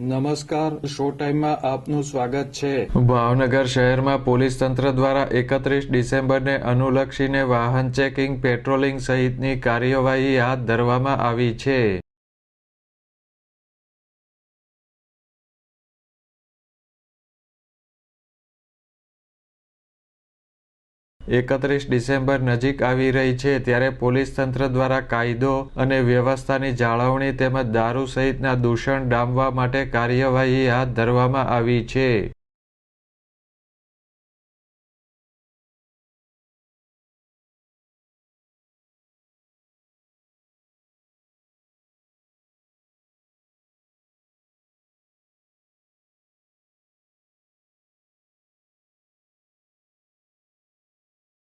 નમસ્કાર, શો ટાઈમમાં આપનું સ્વાગત છે। ભાવનગર શહેરમાં પોલીસ તંત્ર દ્વારા 31 ડિસેમ્બરને અનુલક્ષીને વાહન ચેકિંગ, પેટ્રોલિંગ સહિતની કાર્યવાહી હાથ ધરવામાં આવી છે। 31 ડિસેમ્બર નજીક આવી રહી છે ત્યારે પોલીસ તંત્ર દ્વારા કાયદો અને વ્યવસ્થાની જાળવણી તેમજ દારૂ સહિતના દૂષણ ડામવા માટે કાર્યવાહી હાથ ધરવામાં આવી છે।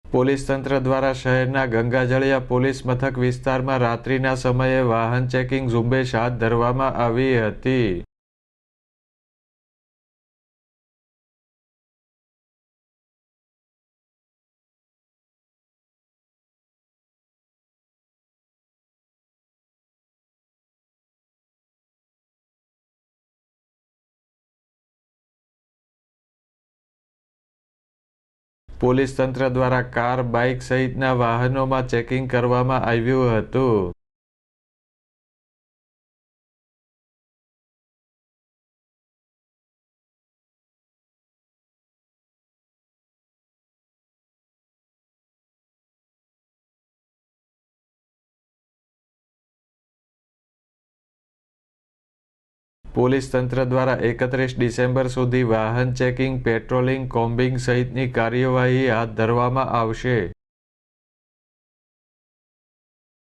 'પોલીસ તંત્ર દ્વારા શહેરના ગંગાજળિયા પોલીસ મથક વિસ્તારમાં રાત્રિના સમયે વાહન ચેકિંગ ઝુંબેશ હાથ ધરવામાં આવી હતી। પોલીસ તંત્ર દ્વારા કાર, બાઇક સહિતના વાહનોમાં ચેકિંગ કરવામાં આવ્યું હતું। પોલીસ તંત્ર દ્વારા 31 ડિસેમ્બર સુધી વાહન ચેકિંગ, પેટ્રોલિંગ, કોમ્બિંગ સહિતની કાર્યવાહી હાથ ધરવામાં આવશે।